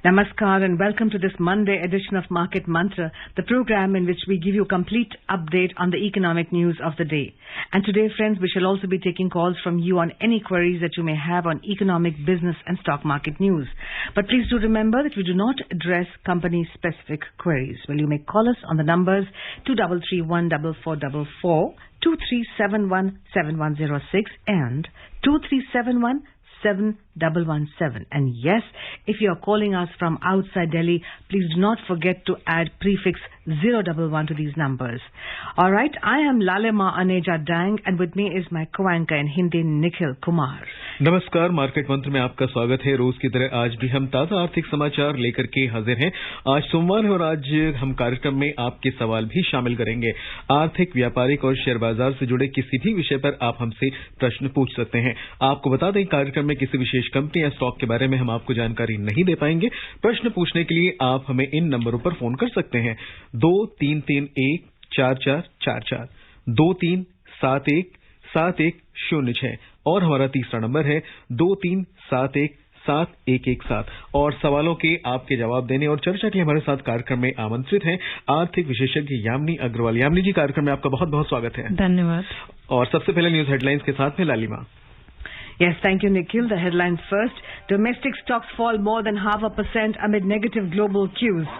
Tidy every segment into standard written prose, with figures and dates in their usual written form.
Namaskar and welcome to this Monday edition of Market Mantra, the program in which we give you a complete update on the economic news of the day. And today, friends, we shall also be taking calls from you on any queries that you may have on economic, business and stock market news. But please do remember that we do not address company-specific queries. Well, you may call us on the numbers 23314444, 23717106 and 23717117. And yes, if you are calling us from outside Delhi, please do not forget to add prefix 011 to these numbers. All right, I am Lalema Aneja Dang and with me is my co-anchor in Hindi, Nikhil Kumar. नमस्कार, market मंत्र में आपका स्वागत है। रोज की तरह आज भी हम ताजा आर्थिक समाचार लेकर के हाजिर हैं। आज सोमवार है और आज हम कार्यक्रम में आपके सवाल भी शामिल करेंगे। आर्थिक, व्यापारिक और शेयर बाजार से जुड़े किसी भी विषय पर आप हमसे प्रश्न पूछ सकते हैं। आपको बता दें, कार्यक्रम में किसी विशेष कंपनी या स्टॉक के बारे में हम आपको जानकारी नहीं दे पाएंगे। प्रश्न पूछने के लिए आप हमें इन नंबरों पर फोन कर सकते हैं 23314444, 23717106 और हमारा तीसरा नंबर है 23717117 और सवालों के आपके जवाब देने और चर्चा के लिए हमारे साथ कार्यक्रम में आमंत्रित हैं आर्थिक विशेषज्ञ यामिनी अग्रवाल। यामिनी जी, कार्यक्रम में आपका बहुत बहुत स्वागत है। धन्यवाद। और सबसे पहले न्यूज हेडलाइंस के साथ में लालिमा। Yes, thank you, Nikhil. The headlines first. Domestic stocks fall more than 0.5% amid negative global cues.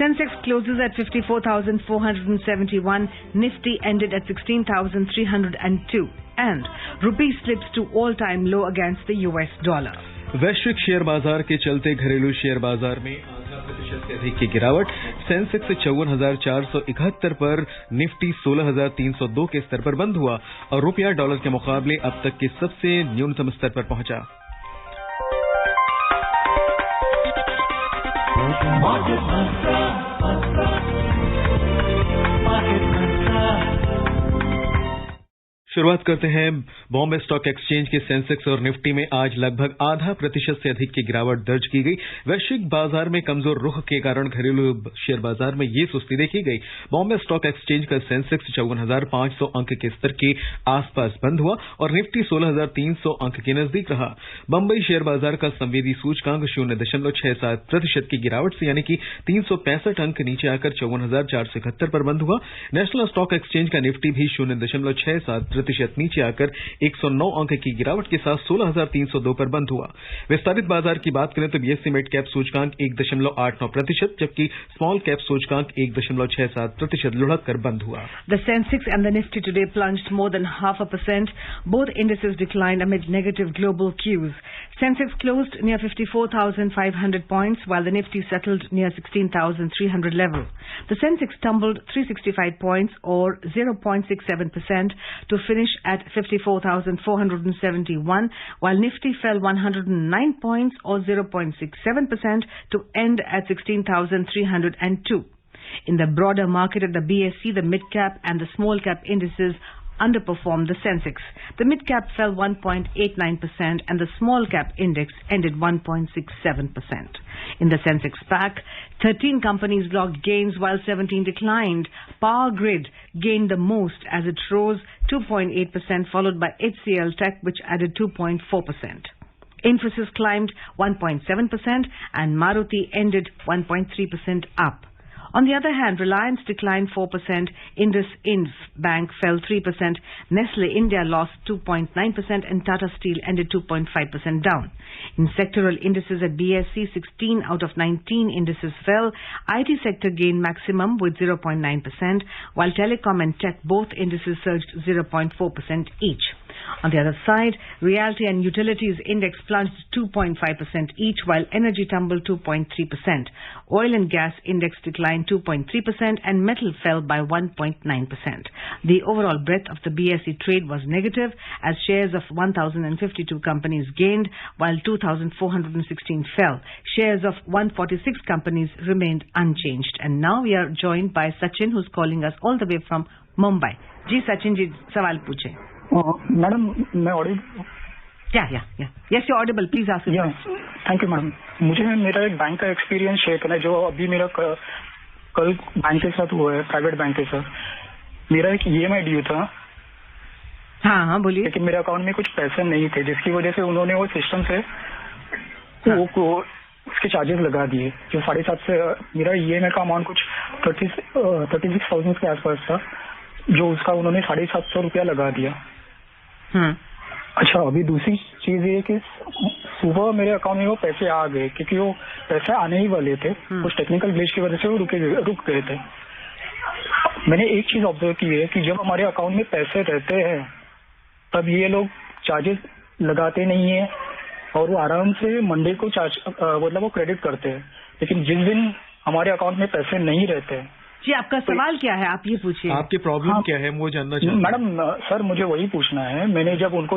Sensex closes at 54,471. Nifty ended at 16,302. And rupee slips to all-time low against the US dollar. वैश्विक share बाजार के चलते घरेलू share बाजार में 8% से अधिक की गिरावट। सेंसेक्स 54,471 पर, निफ्टी 16,302 के स्तर पर बंद हुआ और रुपया डॉलर के मुकाबले अब तक के सबसे न्यूनतम स्तर पर पहुंचा। शुरुआत करते हैं बॉम्बे स्टॉक एक्सचेंज के सेंसेक्स और निफ्टी में आज लगभग 0.5% से अधिक की गिरावट दर्ज की गई। वैश्विक बाजार में कमजोर रुख के कारण घरेलू शेयर बाजार में ये सुस्ती देखी गई। बॉम्बे स्टॉक एक्सचेंज का सेंसेक्स 54,500 अंक के स्तर के आसपास बंद हुआ और निफ्टी 16,300 अंक के नजदीक रहा। बंबई शेयर बाजार का संवेदी सूचकांक 0.67% की गिरावट से यानी कि 365 अंक नीचे आकर 54,471 पर बंद हुआ। नेशनल स्टॉक एक्सचेंज का निफ्टी भी 0.67% नीचे आकर 109 अंक की गिरावट के साथ 16,302 पर बंद हुआ। विस्तारित बाजार की बात करें तो बीएसई मिड कैप सूचकांक 1.89%, जबकि स्मॉल कैप सूचकांक 1.67% लुढ़क कर बंद हुआ। The Sensex and the Nifty today plunged more than 0.5%. Both indices declined amid negative global cues. Sensex closed near 54,500 points, while the Nifty settled near 16,300 level. The Sensex tumbled 365 points or 0.67% to finish at 54,471, while Nifty fell 109 points or 0.67% to end at 16,302. In the broader market at the BSE, the mid-cap and the small-cap indices underperformed the Sensex. The mid-cap fell 1.89% and the small-cap index ended 1.67%. In the Sensex pack, 13 companies logged gains while 17 declined. Power Grid gained the most as it rose 2.8%, followed by HCL Tech, which added 2.4%. Infosys climbed 1.7% and Maruti ended 1.3% up. On the other hand, Reliance declined 4%, IndusInd Bank fell 3%, Nestle India lost 2.9% and Tata Steel ended 2.5% down. In sectoral indices at BSE, 16 out of 19 indices fell. IT sector gained maximum with 0.9%, while telecom and tech both indices surged 0.4% each. On the other side, realty and utilities index plunged 2.5% each, while energy tumbled 2.3%. Oil and gas index declined 2.3% and metal fell by 1.9%. The overall breadth of the BSE trade was negative as shares of 1,052 companies gained, while 2,416 fell. Shares of 146 companies remained unchanged. And now we are joined by Sachin, who's calling us all the way from Mumbai. Ji Sachin ji, सवाल पूछें. Madam मैं Audible? Yes, you're audible. Please ask me. Thank you madam. मुझे मेरा एक bank का experience share करना है जो अभी मेरा कल बैंक के साथ हुआ है, प्राइवेट बैंक के साथ। मेरा एक EMI ड्यू था। हाँ बोलिए। लेकिन मेरे अकाउंट में कुछ पैसे नहीं थे, जिसकी वजह से उन्होंने वो सिस्टम से उसके चार्जेस लगा दिए, जो 7.5 से मेरा EMI का अमाउंट कुछ 36,000 के आसपास था, जो उसका उन्होंने 750 रुपया लगा दिया। अच्छा, अभी दूसरी चीज ये कि सुबह मेरे अकाउंट में वो पैसे आ गए, क्योंकि वो पैसे आने ही वाले थे, कुछ टेक्निकल ग्लिच की वजह से वो रुक गए थे। मैंने एक चीज ऑब्जर्व की है कि जब हमारे अकाउंट में पैसे रहते हैं तब ये लोग चार्जेस लगाते नहीं है और वो आराम से मंडे को मतलब वो क्रेडिट करते हैं। लेकिन जिस दिन हमारे अकाउंट में पैसे नहीं रहते। जी, आपका सवाल क्या है, आप ये पूछिए। आपकी प्रॉब्लम क्या है, वो जानना चाहते हैं। मैडम सर, मुझे वही पूछना है। मैंने जब उनको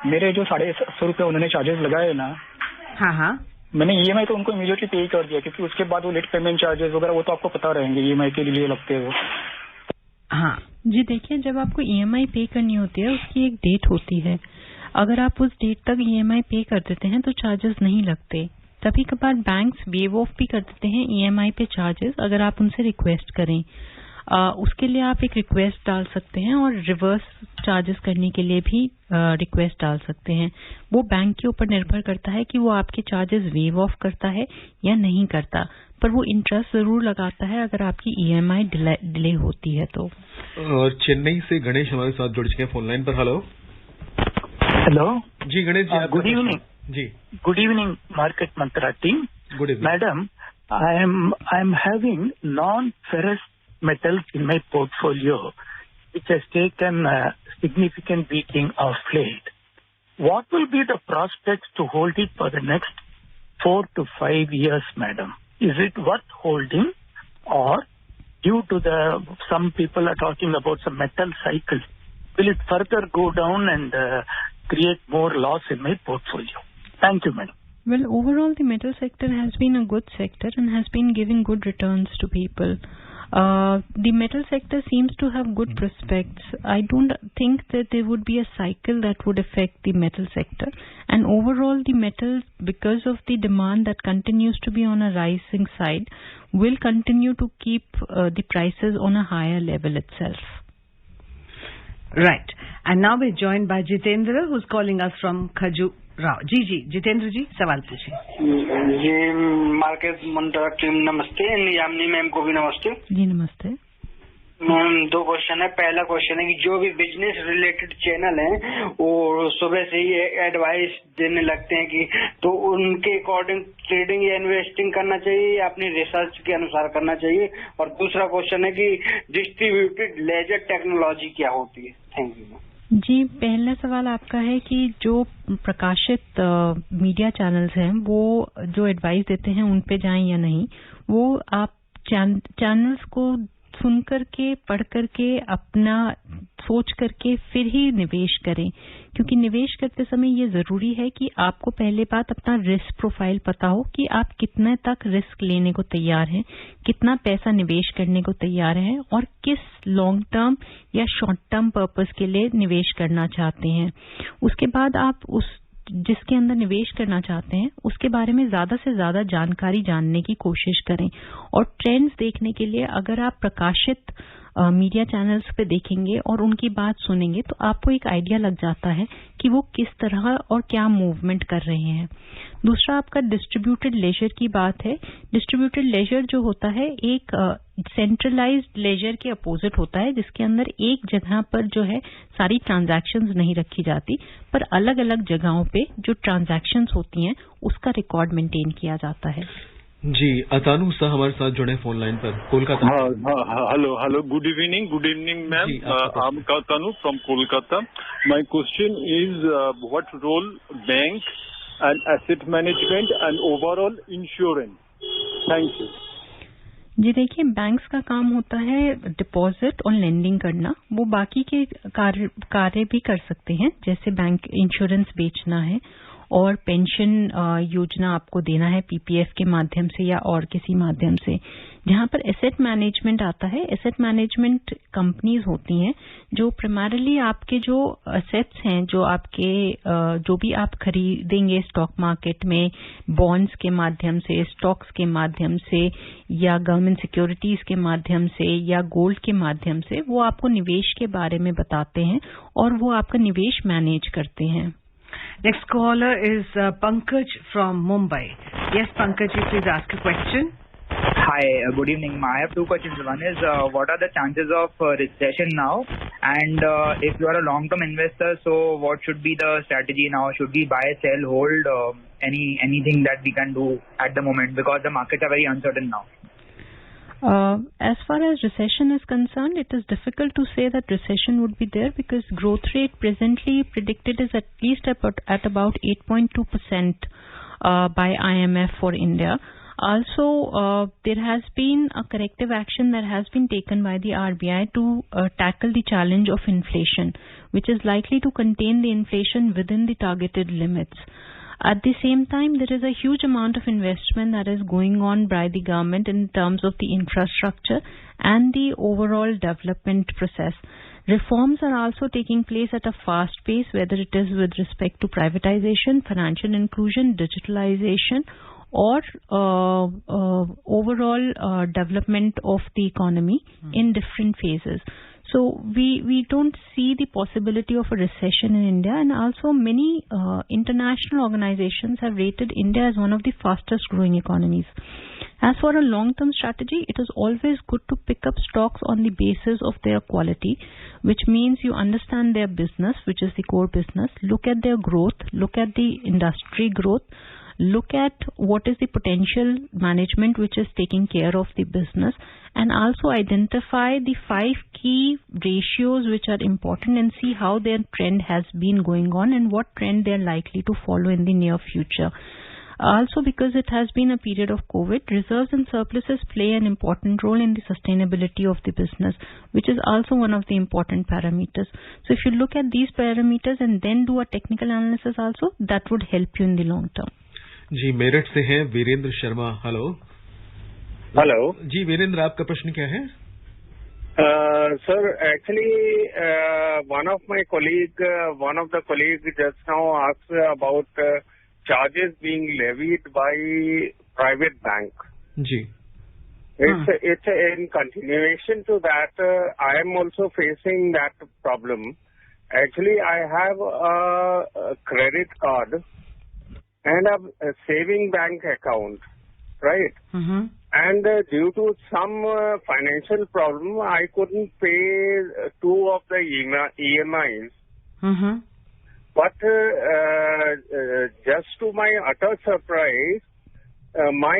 मेरे जो 750 रुपये उन्होंने चार्जेस लगाए ना, हाँ, मैंने EMI तो उनको इमीडिएटली पे कर दिया, क्योंकि उसके बाद वो लेट पेमेंट चार्जेस वगैरह वो तो आपको पता रहेंगे EMI के लिए लगते हैं वो। हाँ जी, देखिए, जब आपको EMI पे करनी होती है उसकी एक डेट होती है। अगर आप उस डेट तक EMI पे कर देते हैं तो चार्जेस नहीं लगते। कभी कभार बैंक्स वेव ऑफ भी कर देते हैं EMI पे चार्जेस, अगर आप उनसे रिक्वेस्ट करें। उसके लिए आप एक रिक्वेस्ट डाल सकते हैं और रिवर्स चार्जेस करने के लिए भी रिक्वेस्ट डाल सकते हैं। वो बैंक के ऊपर निर्भर करता है कि वो आपके चार्जेस वेव ऑफ करता है या नहीं करता, पर वो इंटरेस्ट जरूर लगाता है अगर आपकी EMI डिले होती है तो। और चेन्नई से गणेश हमारे साथ जुड़ चुके हैं फोन लाइन पर। हेलो जी गणेश जी, गुड इवनिंग जी। Good evening Market Mantra team. Good evening madam, I am having non-ferrous metals in my portfolio, which has taken a significant beating of late. What will be the prospects to hold it for the next 4 to 5 years, madam? Is it worth holding, or due to some people are talking about some metal cycle, will it further go down and create more loss in my portfolio? Thank you, madam. Well, overall, the metal sector has been a good sector and has been giving good returns to people. The metal sector seems to have good prospects. I don't think that there would be a cycle that would affect the metal sector. And overall, the metal, because of the demand that continues to be on a rising side, will continue to keep the prices on a higher level itself. Right. And now we're joined by Jitendra, who's calling us from Khajuraho. जी, जितेंद्र जी, सवाल पूछिए। जी, market Mantra team नमस्ते, Yamini ma'am को भी नमस्ते। जी नमस्ते ma'am, 2 question है। पहला question है कि जो भी बिजनेस रिलेटेड चैनल हैं वो सुबह से ही एडवाइस देने लगते हैं कि तो उनके अकॉर्डिंग ट्रेडिंग या इन्वेस्टिंग करना चाहिए या अपनी रिसर्च के अनुसार करना चाहिए। और दूसरा क्वेश्चन है कि डिस्ट्रीब्यूटेड लेजर टेक्नोलॉजी क्या होती है। Thank you. जी, पहला सवाल आपका है कि जो प्रकाशित मीडिया चैनल्स हैं वो जो एडवाइस देते हैं उन पे जाएं या नहीं। वो आप चैनल्स को सुन करके, पढ़ करके, अपना सोच करके फिर ही निवेश करें, क्योंकि निवेश करते समय ये जरूरी है कि आपको पहले बात अपना रिस्क प्रोफाइल पता हो कि आप कितने तक रिस्क लेने को तैयार हैं, कितना पैसा निवेश करने को तैयार हैं और किस लॉन्ग टर्म या शॉर्ट टर्म पर्पस के लिए निवेश करना चाहते हैं। उसके बाद आप उस जिसके अंदर निवेश करना चाहते हैं उसके बारे में ज्यादा से ज्यादा जानकारी जानने की कोशिश करें। और ट्रेंड्स देखने के लिए अगर आप प्रकाशित मीडिया चैनल्स पे देखेंगे और उनकी बात सुनेंगे तो आपको एक आइडिया लग जाता है कि वो किस तरह और क्या मूवमेंट कर रहे हैं। दूसरा आपका डिस्ट्रीब्यूटेड लेजर की बात है। डिस्ट्रीब्यूटेड लेजर जो होता है एक सेंट्रलाइज्ड लेजर के अपोजिट होता है, जिसके अंदर एक जगह पर जो है सारी ट्रांजैक्शंस नहीं रखी जाती, पर अलग अलग जगहों पे जो ट्रांजैक्शंस होती हैं उसका रिकॉर्ड मेंटेन किया जाता है। जी, अतानु शाह हमारे साथ जुड़े फोन लाइन पर, Kolkata. Hello, good evening ma'am. I am Atanu from Kolkata. My question is what role bank and asset management and overall insurance. Thank you. जी देखिए, बैंक्स का काम होता है डिपॉजिट और लेंडिंग करना। वो बाकी के कार्य भी कर सकते हैं, जैसे बैंक इंश्योरेंस बेचना है और पेंशन योजना आपको देना है पीपीएफ के माध्यम से या और किसी माध्यम से। जहां पर एसेट मैनेजमेंट आता है, एसेट मैनेजमेंट कंपनीज होती हैं जो प्राइमरीली आपके जो एसेट्स हैं, जो आपके जो भी आप खरीदेंगे स्टॉक मार्केट में बॉन्ड्स के माध्यम से, स्टॉक्स के माध्यम से या गवर्नमेंट सिक्योरिटीज के माध्यम से या गोल्ड के माध्यम से, वो आपको निवेश के बारे में बताते हैं और वो आपका निवेश मैनेज करते हैं। Next caller is Pankaj from Mumbai. Yes, Pankaj, please ask a question. Hi, good evening. I have two questions. One is, what are the chances of recession now? And if you are a long-term investor, so what should be the strategy now? Should we buy, sell, hold? Anything that we can do at the moment, because the markets are very uncertain now. As far as recession is concerned, it is difficult to say that recession would be there, because growth rate presently predicted is at least at about 8.2% by IMF for India. Also, there has been a corrective action that has been taken by the RBI to tackle the challenge of inflation, which is likely to contain the inflation within the targeted limits. At the same time, there is a huge amount of investment that is going on by the government in terms of the infrastructure and the overall development process. Reforms are also taking place at a fast pace, whether it is with respect to privatization, financial inclusion, digitalization, or overall development of the economy in different phases. So we don't see the possibility of a recession in India, and also many international organizations have rated India as one of the fastest growing economies. As for a long-term strategy, it is always good to pick up stocks on the basis of their quality, which means you understand their business, which is the core business, look at their growth, look at the industry growth, look at what is the potential management which is taking care of the business, and also identify the 5 key ratios which are important and see how their trend has been going on and what trend they are likely to follow in the near future. Also, because it has been a period of COVID, reserves and surpluses play an important role in the sustainability of the business, which is also one of the important parameters. So if you look at these parameters and then do a technical analysis also, that would help you in the long term. जी, मेरठ से हैं Virendra Sharma. Hello. जी वीरेंद्र, आपका प्रश्न क्या है? Sir, actually, one of the colleague just now asked about charges being levied by private bank. Ji. It's in continuation to that. I am also facing that problem. Actually, I have a credit card and a saving bank account, right? Mm-hmm. And due to some financial problem, I couldn't pay 2 of the EMIs. Mm-hmm. But just to my utter surprise, my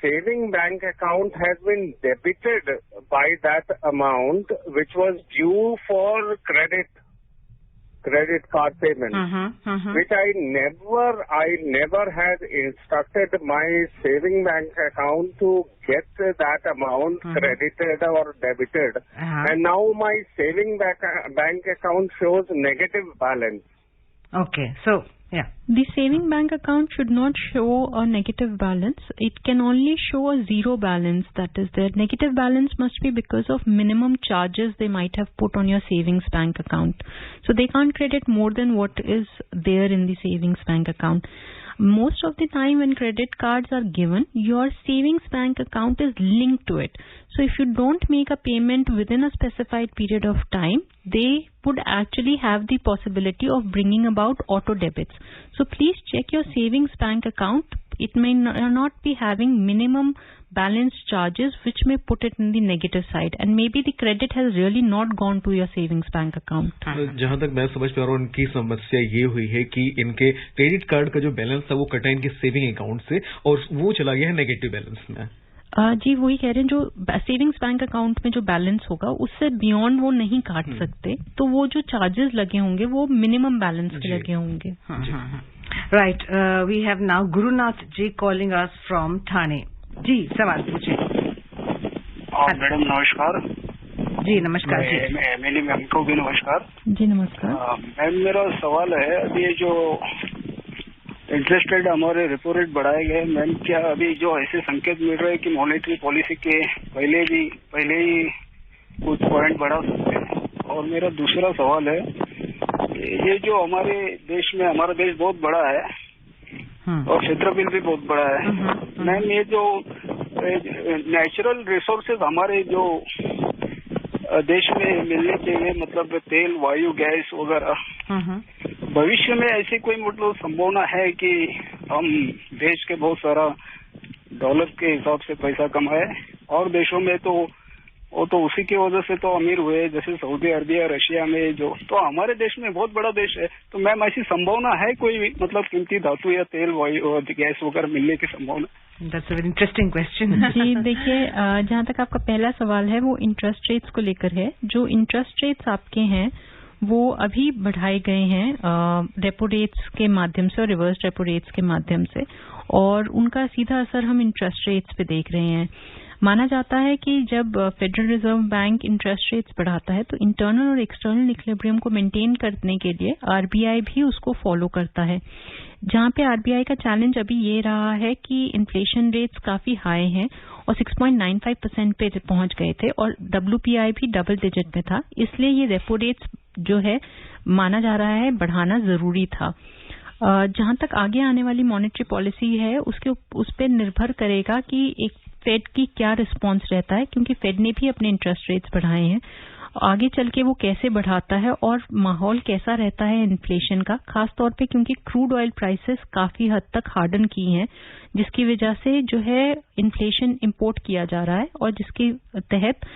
saving bank account has been debited by that amount, which was due for credit card payment, which I never had instructed my saving bank account to get that amount credited or debited. And now my saving bank account shows negative balance. Okay, so yeah. The saving bank account should not show a negative balance. It can only show a zero balance. That is, their negative balance must be because of minimum charges they might have put on your savings bank account. So they can't credit more than what is there in the savings bank account. Most of the time when credit cards are given, your savings bank account is linked to it. So if you don't make a payment within a specified period of time, they would actually have the possibility of bringing about auto debits. So please check your savings bank account. It may not be having minimum balance charges, which may put it in the negative side, and maybe the credit has really not gone to your savings bank account. जहां तक मैं समझ पा रहा हूँ, उनकी समस्या ये हुई है कि इनके क्रेडिट कार्ड का जो बैलेंस था वो कटा इनके सेविंग अकाउंट से और वो चला गया है नेगेटिव बैलेंस में. जी वही कह रहे हैं, जो सेविंग्स बैंक अकाउंट में जो बैलेंस होगा उससे बियॉन्ड वो नहीं काट सकते, तो वो जो चार्जेस लगे होंगे वो मिनिमम बैलेंस के लगे होंगे. Right, we have now Gurunath ji calling us from Thane. जी सवाल पूछिए. मैडम नमस्कार. जी नमस्कार. जी एमएलए मैम को भी नमस्कार. जी नमस्कार. मैम मेरा सवाल है, अभी ये जो इंटरेस्ट रेट हमारे रेपो रेट बढ़ाए गए, मैम क्या अभी जो ऐसे संकेत मिल रहे हैं कि मॉनेटरी पॉलिसी के पहले ही कुछ पॉइंट बढ़ा सकते हैं? और मेरा दूसरा सवाल है, ये जो हमारे देश में, हमारा देश बहुत बड़ा है और क्षेत्रफल भी बहुत बड़ा है मैम, ये जो नेचुरल रिसोर्सेज हमारे जो देश में मिलने चाहिए, मतलब तेल, वायु, गैस वगैरह, भविष्य में ऐसी कोई मतलब संभावना है कि हम देश के बहुत सारा डॉलर के हिसाब से पैसा कमाए, और देशों में तो वो तो उसी की वजह से तो अमीर हुए, जैसे सऊदी अरबिया, रशिया में जो, तो हमारे देश में बहुत बड़ा देश है, तो मैम ऐसी संभावना है कोई मतलब कीमती धातु या तेल गैस वगैरह मिलने की संभावना? That's a very interesting question. जी देखिए, जहाँ तक आपका पहला सवाल है वो इंटरेस्ट रेट्स को लेकर है। जो इंटरेस्ट रेट्स आपके हैं वो अभी बढ़ाए गए हैं रेपो रेट्स के माध्यम से और रिवर्स रेपो रेट्स के माध्यम से, और उनका सीधा असर हम इंटरेस्ट रेट्स पे देख रहे हैं। माना जाता है कि जब federal reserve bank interest rates बढ़ाता है तो इंटरनल और एक्सटर्नल इक्विलिब्रियम को मेंटेन करने के लिए आरबीआई भी उसको फॉलो करता है। जहां पे आरबीआई का चैलेंज अभी ये रहा है कि इन्फ्लेशन रेट्स काफी हाई हैं और 6.95% पे पहुंच गए थे और डब्ल्यूपीआई भी डबल डिजिट में था, इसलिए ये रेपो रेट्स जो है माना जा रहा है बढ़ाना जरूरी था। जहां तक आगे आने वाली मॉनेटरी पॉलिसी है उस पर निर्भर करेगा कि एक फेड की क्या रिस्पांस रहता है, क्योंकि फेड ने भी अपने इंटरेस्ट रेट्स बढ़ाए हैं। आगे चल के वो कैसे बढ़ाता है और माहौल कैसा रहता है इन्फ्लेशन का, खासतौर पे क्योंकि क्रूड ऑयल प्राइसेस काफी हद तक हार्डन की हैं, जिसकी वजह से जो है इन्फ्लेशन इंपोर्ट किया जा रहा है और जिसके तहत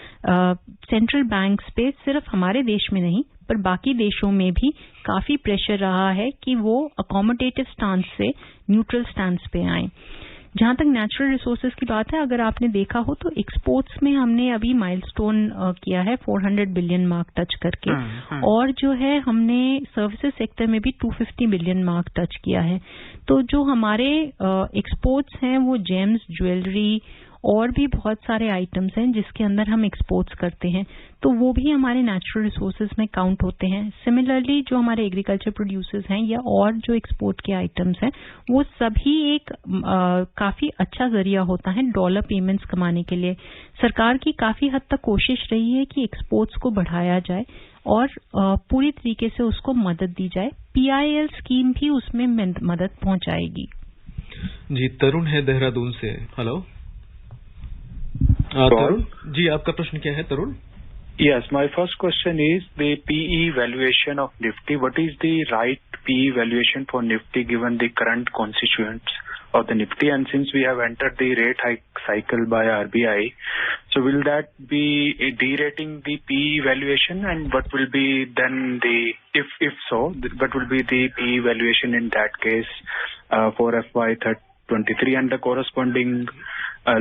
सेंट्रल बैंक्स पे सिर्फ हमारे देश में नहीं पर बाकी देशों में भी काफी प्रेशर रहा है कि वो अकोमोडेटिव स्टांस से न्यूट्रल स्टांस पे आए। जहां तक नेचुरल रिसोर्सेज की बात है, अगर आपने देखा हो तो एक्सपोर्ट्स में हमने अभी माइलस्टोन किया है 400 बिलियन मार्क टच करके, और जो है हमने सर्विसेज सेक्टर में भी 250 बिलियन मार्क टच किया है। तो जो हमारे एक्सपोर्ट्स हैं वो जेम्स, ज्वेलरी और भी बहुत सारे आइटम्स हैं जिसके अंदर हम एक्सपोर्ट्स करते हैं, तो वो भी हमारे नेचुरल रिसोर्सेज में काउंट होते हैं। सिमिलरली जो हमारे एग्रीकल्चर प्रोड्यूसर्स हैं या और जो एक्सपोर्ट के आइटम्स हैं वो सभी एक काफी अच्छा जरिया होता है डॉलर पेमेंट्स कमाने के लिए। सरकार की काफी हद तक कोशिश रही है कि एक्सपोर्ट्स को बढ़ाया जाए और पूरी तरीके से उसको मदद दी जाए। पीआईएल स्कीम भी उसमें मदद पहुंचाएगी। जी, तरुण है देहरादून से। हेलो तरुण जी, आपका प्रश्न क्या है तरुण? Yes, my first question is the PE valuation of Nifty. What is the right PE valuation for Nifty given the current constituents of the Nifty? And since we have entered the rate hike cycle by RBI, so will that be derating the PE valuation? And what will be then the, if so, what will be the PE valuation in that case for FY23 and the corresponding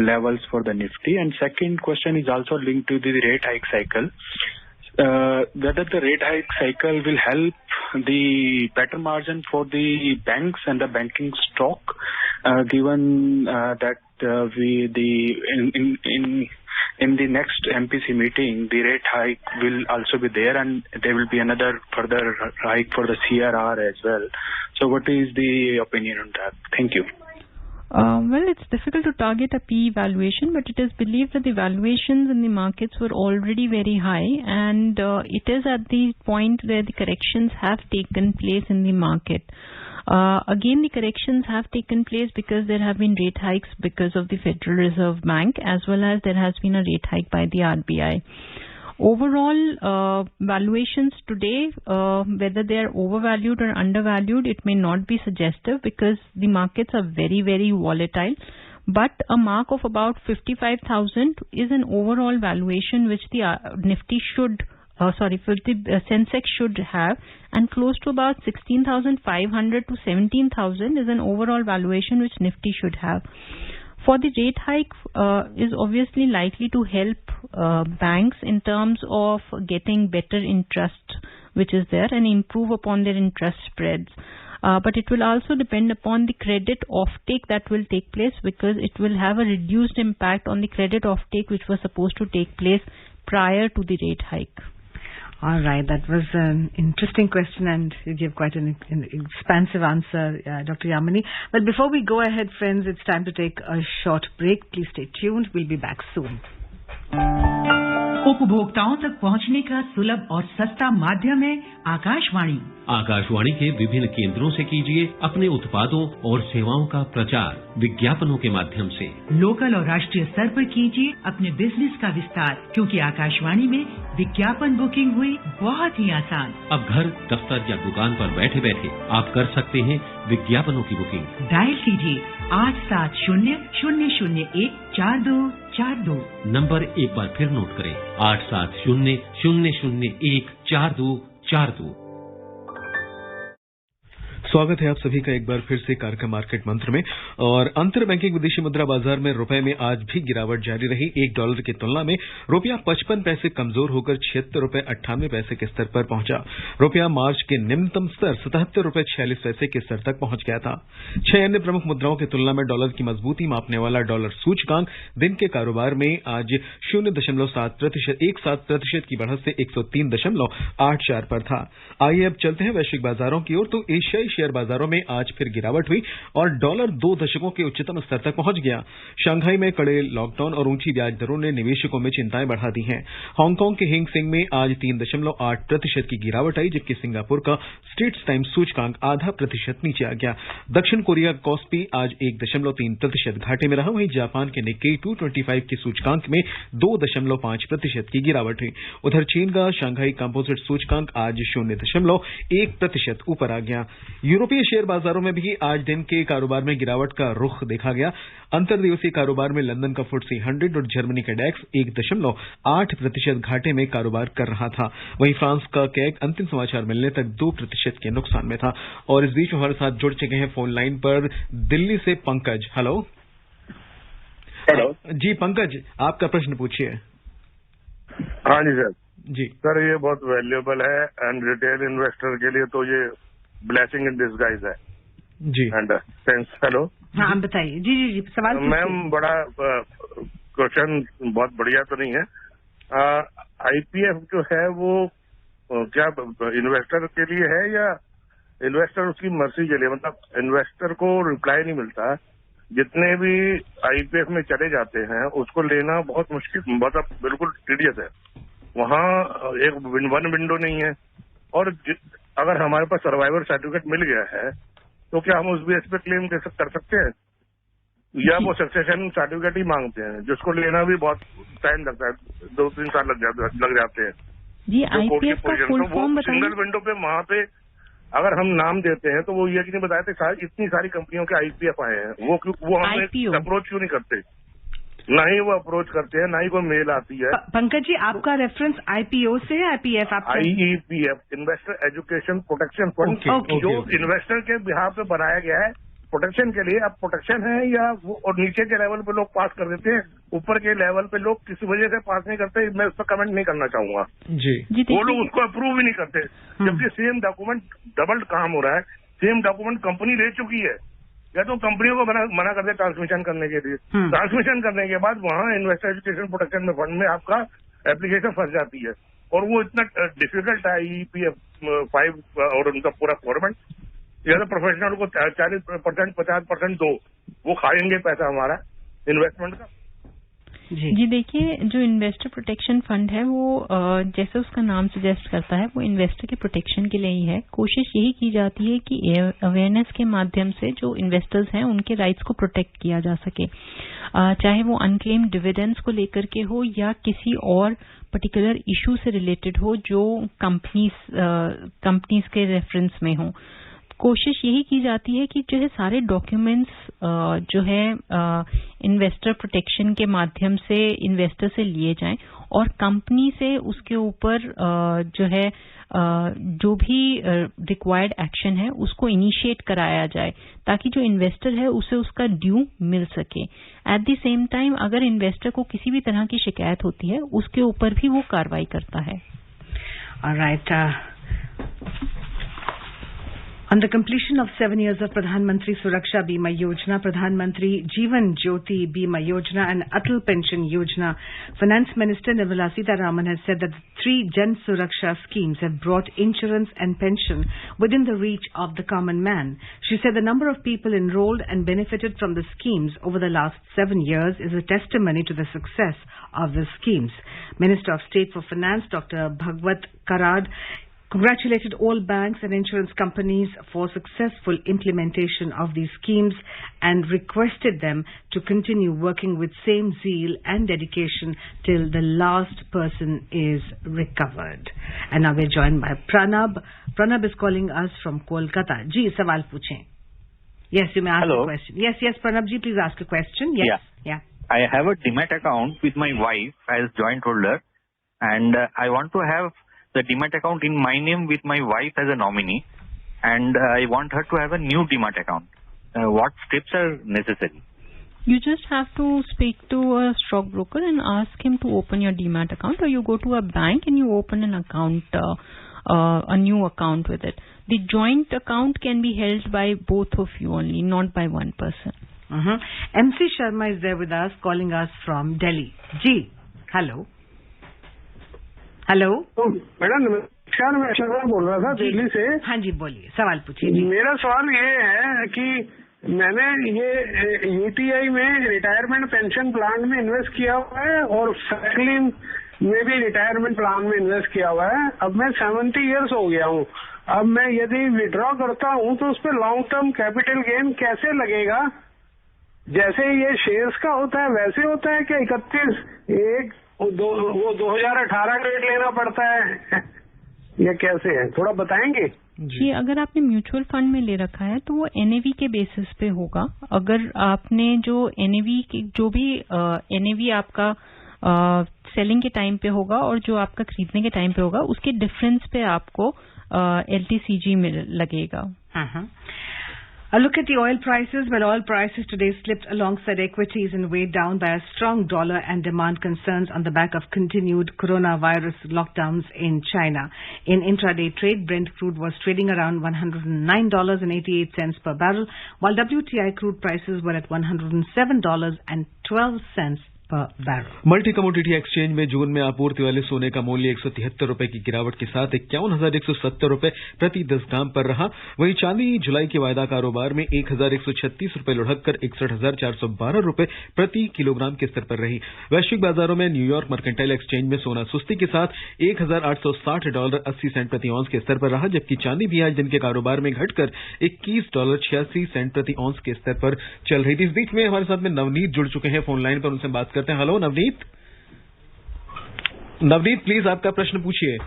levels for the Nifty? And second question is also linked to the rate hike cycle. Whether the rate hike cycle will help the better margin for the banks and the banking stock, given that in the next MPC meeting, the rate hike will also be there, and there will be another further hike for the CRR as well. So, what is the opinion on that? Thank you. Well, it's difficult to target a PE valuation, but it is believed that the valuations in the markets were already very high, and it is at the point where the corrections have taken place in the market. Again, the corrections have taken place because there have been rate hikes because of the Federal Reserve Bank, as well as there has been a rate hike by the RBI. Overall, valuations today, whether they are overvalued or undervalued, it may not be suggestive because the markets are very, very volatile. But a mark of about 55,000 is an overall valuation which the Nifty should, the Sensex should have, and close to about 16,500 to 17,000 is an overall valuation which Nifty should have. For the rate hike is obviously likely to help banks in terms of getting better interest which is there and improve upon their interest spreads. But it will also depend upon the credit offtake that will take place, because it will have a reduced impact on the credit offtake which was supposed to take place prior to the rate hike. All right, that was an interesting question and you gave quite an expansive answer, Dr. Yamini. But before we go ahead, friends, it's time to take a short break. Please stay tuned. We'll be back soon. उपभोक्ताओं तक पहुंचने का सुलभ और सस्ता माध्यम है आकाशवाणी। आकाशवाणी के विभिन्न केंद्रों से कीजिए अपने उत्पादों और सेवाओं का प्रचार विज्ञापनों के माध्यम से। लोकल और राष्ट्रीय स्तर पर कीजिए अपने बिजनेस का विस्तार, क्योंकि आकाशवाणी में विज्ञापन बुकिंग हुई बहुत ही आसान। अब घर, दफ्तर या दुकान पर बैठे बैठे आप कर सकते हैं विज्ञापनों की बुकिंग। डायल कीजिए 870-001-4242। नंबर एक बार फिर नोट करें, 870-001-4242। स्वागत है आप सभी का एक बार फिर से कार्यक्रम मार्केट मंत्र में। और अंतर बैंकिंग विदेशी मुद्रा बाजार में रुपए में आज भी गिरावट जारी रही। $1 की तुलना में रुपया 55 पैसे कमजोर होकर $76.98 के स्तर पर पहुंचा। रुपया मार्च के निम्नतम स्तर $77.46 के स्तर तक पहुंच गया था। 6 अन्य प्रमुख मुद्राओं की तुलना में डॉलर की मजबूती मापने वाला डॉलर सूचकांक दिन के कारोबार में आज 0.7% की बढ़त से 103.84 पर था। आइए अब चलते हैं वैश्विक बाजारों की ओर। तो एशियाई शेयर बाजारों में आज फिर गिरावट हुई और डॉलर 2 दशकों के उच्चतम स्तर तक पहुंच गया। शंघाई में कड़े लॉकडाउन और ऊंची ब्याज दरों ने निवेशकों में चिंताएं बढ़ा दी हैं। हांगकांग के हिंग सेंग में आज 3.8% की गिरावट आई, जबकि सिंगापुर का स्ट्रेट्स टाइम्स सूचकांक 0.5% नीचे आ गया। दक्षिण कोरिया का कॉस्पी आज 1.3% घाटे में रहा। वहीं जापान के निक्केई 225 के सूचकांक में 2.5% की गिरावट हुई। उधर चीन का शंघाई कंपोजिट सूचकांक आज 0.1% ऊपर आ गया। यूरोपीय शेयर बाजारों में भी आज दिन के कारोबार में गिरावट का रुख देखा गया। अंतर्दिवसीय कारोबार में लंदन का FTSE 100 और जर्मनी का डैक्स 1.8% घाटे में कारोबार कर रहा था। वहीं फ्रांस का कैग अंतिम समाचार मिलने तक 2% के नुकसान में था। और इस बीच हमारे साथ जुड़ चुके हैं फोन लाइन पर दिल्ली से पंकज। हेलो जी पंकज, आपका प्रश्न पूछिए। हाँ जी सर। जी सर, ये बहुत वैल्यूएबल है एंड रिटेल इन्वेस्टर के लिए तो ये ब्लेसिंग इन डिस्गाइज है जी। And thanks. हेलो हाँ बताइए। जी जी जी सवाल मैम, बड़ा क्वेश्चन बहुत बढ़िया तो नहीं है। आईपीएफ जो है वो क्या इन्वेस्टर के लिए है या इन्वेस्टर उसकी मर्जी के लिए? मतलब इन्वेस्टर को रिप्लाई नहीं मिलता। जितने भी आईपीएफ में चले जाते हैं उसको लेना बहुत मुश्किल, मतलब बिल्कुल टीडियस है। वहाँ एक वन विंडो नहीं है। और अगर हमारे पास सर्वाइवर सर्टिफिकेट मिल गया है तो क्या हम उस बेस पे क्लेम कर सकते हैं या वो सक्सेशन सर्टिफिकेट ही मांगते हैं, जिसको लेना भी बहुत टाइम लगता है, 2-3 साल लग जाते हैं जी। आईपीएफ का फुल फॉर्म बताइए। सिंगल विंडो पे वहाँ पे अगर हम नाम देते हैं तो वो ये कि नहीं बताते इतनी सारी कंपनियों के आईपीएफ आए हैं, वो हमें अप्रोच क्यों नहीं करते? ना ही वो अप्रोच करते हैं, ना ही कोई मेल आती है। पंकज जी, आपका रेफरेंस आईपीओ से है IPF? IEPF, investor education protection fund, जो इन्वेस्टर के बिहाफ पे बनाया गया है प्रोटेक्शन के लिए। अब प्रोटेक्शन है या वो, और नीचे के लेवल पे लोग पास कर देते हैं, ऊपर के लेवल पे लोग किसी वजह से पास नहीं करते। मैं उस पर कमेंट नहीं करना चाहूंगा जी। वो लोग उसको अप्रूव ही नहीं करते, जबकि सेम डॉक्यूमेंट डबल काम हो रहा है। सेम डॉक्यूमेंट कंपनी ले चुकी है, या तो कंपनियों को मना कर दे ट्रांसमिशन करने के लिए। ट्रांसमिशन करने के बाद वहाँ इन्वेस्टर एजुकेशन प्रोटेक्शन में फंड में आपका एप्लीकेशन फंस जाती है। और वो इतना डिफिकल्ट है ईपीएफ 5 और उनका पूरा फॉर्मेट। या तो प्रोफेशनल को 40%, 50% दो, वो खाएंगे पैसा हमारा इन्वेस्टमेंट का। जी देखिए, जो इन्वेस्टर प्रोटेक्शन फंड है वो जैसे उसका नाम सजेस्ट करता है, वो इन्वेस्टर के प्रोटेक्शन के लिए ही है। कोशिश यही की जाती है कि अवेयरनेस के माध्यम से जो इन्वेस्टर्स हैं उनके राइट्स को प्रोटेक्ट किया जा सके, चाहे वो अनक्लेम्ड डिविडेंड्स को लेकर के हो या किसी और पर्टिकुलर इशू से रिलेटेड हो जो कंपनीज के रेफरेंस में हो। कोशिश यही की जाती है कि जो है सारे डॉक्यूमेंट्स जो है इन्वेस्टर प्रोटेक्शन के माध्यम से इन्वेस्टर से लिए जाएं और कंपनी से उसके ऊपर जो है जो भी रिक्वायर्ड एक्शन है उसको इनिशिएट कराया जाए, ताकि जो इन्वेस्टर है उसे उसका ड्यू मिल सके। एट द सेम टाइम अगर इन्वेस्टर को किसी भी तरह की शिकायत होती है उसके ऊपर भी वो कार्रवाई करता है। Alright. On the completion of 7 years of Pradhan Mantri Suraksha Bima Yojana, Pradhan Mantri Jeevan Jyoti Bima Yojana and Atal Pension Yojana, Finance Minister Nirmala Sitharaman has said that the 3 Jan Suraksha schemes have brought insurance and pension within the reach of the common man. She said the number of people enrolled and benefited from the schemes over the last 7 years is a testimony to the success of the schemes. Minister of State for Finance Dr. Bhagwat Karad congratulated all banks and insurance companies for successful implementation of these schemes and requested them to continue working with same zeal and dedication till the last person is recovered. And now we're joined by Pranab. Pranab is calling us from Kolkata. Ji, sawal puchein. Yes, you may ask a question. Yes, Pranab ji, please ask a question. Yes. Yeah. I have a Demat account with my wife as joint holder, and I want to have the Demat account in my name with my wife as a nominee, and I want her to have a new Demat account. What steps are necessary? You just have to speak to a stockbroker and ask him to open your Demat account, or you go to a bank and you open an account, a new account with it. The joint account can be held by both of you only, not by one person. MC Sharma is there with us, calling us from Delhi. Ji, hello. Hello madam नमस्कार, मैं शर्मा बोल रहा था दिल्ली से। हाँ जी, बोलिए, सवाल पूछिए। मेरा सवाल ये है कि मैंने ये यूटीआई में रिटायरमेंट पेंशन प्लान में इन्वेस्ट किया हुआ है और फ्रैंकलिन में भी रिटायरमेंट प्लान में इन्वेस्ट किया हुआ है। अब मैं 70 इयर्स हो गया हूँ। अब मैं यदि विड्रॉ करता हूँ तो उस पर लॉन्ग टर्म कैपिटल गेन कैसे लगेगा? जैसे ये शेयर्स का होता है वैसे होता है क्या? 31/1 वो 2018 का रेट लेना पड़ता है या कैसे है, थोड़ा बताएंगे? जी, अगर आपने म्यूचुअल फंड में ले रखा है तो वो एनएवी के बेसिस पे होगा। अगर आपने जो एनएवी जो भी एनएवी आपका सेलिंग के टाइम पे होगा और जो आपका खरीदने के टाइम पे होगा, उसके डिफरेंस पे आपको एलटीसीजी में लगेगा। A look at the oil prices. Well, oil prices today slipped alongside equities and weighed down by a strong dollar and demand concerns on the back of continued coronavirus lockdowns in China. In intraday trade, Brent crude was trading around $109.88 per barrel, while WTI crude prices were at $107.12 per barrel. Multi commodity exchange में जून में आपूर्ति वाले सोने का मूल्य 173 रुपए की गिरावट के साथ 51,170 रुपए प्रति 10 ग्राम पर रहा। वहीं चांदी जुलाई के वायदा कारोबार में 1,136 रुपए लुढ़ककर 61,412 रुपए प्रति किलोग्राम के स्तर पर रही। वैश्विक बाजारों में न्यूयॉर्क मर्केंटाइल एक्सचेंज में सोना सुस्ती के साथ $1,860.80 प्रति ऑन्स के स्तर पर रहा, जबकि चांदी भी आज दिन के कारोबार में घटकर $21.86 प्रति ऑन्स के स्तर पर चल रही थी। इस बीच में हमारे साथ में नवनीत जुड़ चुके हैं फोन लाइन पर, उनसे बात करते हैं। हेलो नवनीत। नवनीत, प्लीज आपका प्रश्न पूछिए।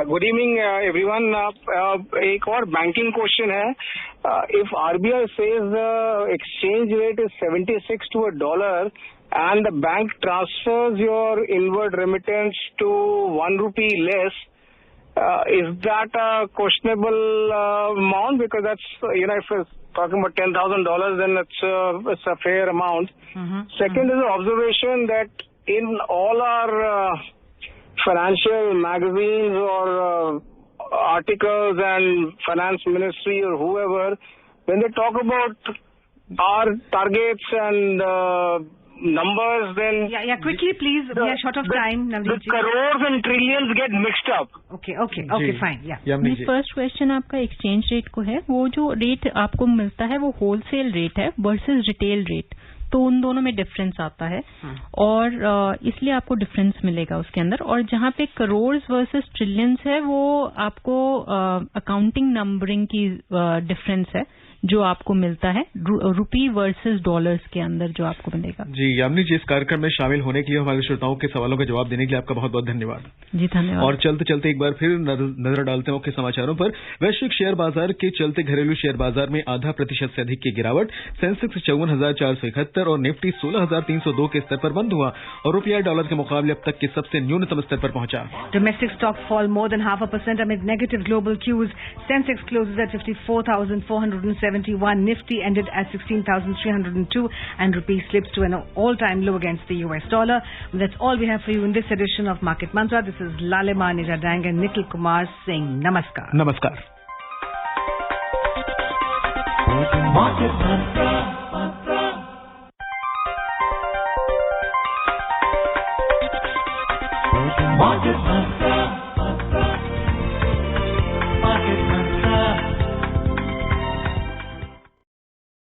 Good evening everyone. एक और बैंकिंग क्वेश्चन है। If RBI says exchange rate is 76 to $1 and the bank transfers your inward remittance to ₹1 less, is that a questionable amount? Because that's, if it's talking about $10,000, then it's a fair amount. Second is an observation that in all our financial magazines or articles and finance ministry or whoever, when they talk about our targets and numbers, then quickly please, we are short of time. The crores and trillions get mixed up. Okay, fine. ये first question आपका exchange rate को है। वो जो rate आपको मिलता है वो होलसेल रेट है वर्सेस रिटेल रेट, तो उन दोनों में डिफरेंस आता है और इसलिए आपको डिफरेंस मिलेगा उसके अंदर। और जहाँ पे करोर्स वर्सेस ट्रिलियंस है वो आपको अकाउंटिंग नंबरिंग की डिफरेंस है जो आपको मिलता है रुपी वर्सेस डॉलर्स के अंदर जो आपको मिलेगा। जी यामिनी जी, इस कार्यक्रम में शामिल होने के लिए, हमारे श्रोताओं के सवालों का जवाब देने के लिए आपका बहुत बहुत धन्यवाद। जी धन्यवाद। और चलते चलते एक बार फिर नजर डालते हैं मुख्य समाचारों पर। वैश्विक शेयर बाजार के चलते घरेलू शेयर बाजार में 0.5% से अधिक की गिरावट। सेंसेक्स 54,471 और निफ्टी 16,302 के स्तर पर बंद हुआ और रुपया डॉलर के मुकाबले अब तक के सबसे न्यूनतम स्तर पर पहुंचा। Domestic stock fall more than 0.5% amid negative global cues. Sensex closes at 54,471. Nifty ended at 16,302 and rupee slips to an all-time low against the US dollar. That's all we have for you in this edition of Market Mantra. This is Lalima Nijadang and Nikhil Kumar saying Namaskar. Namaskar. Market Mantra.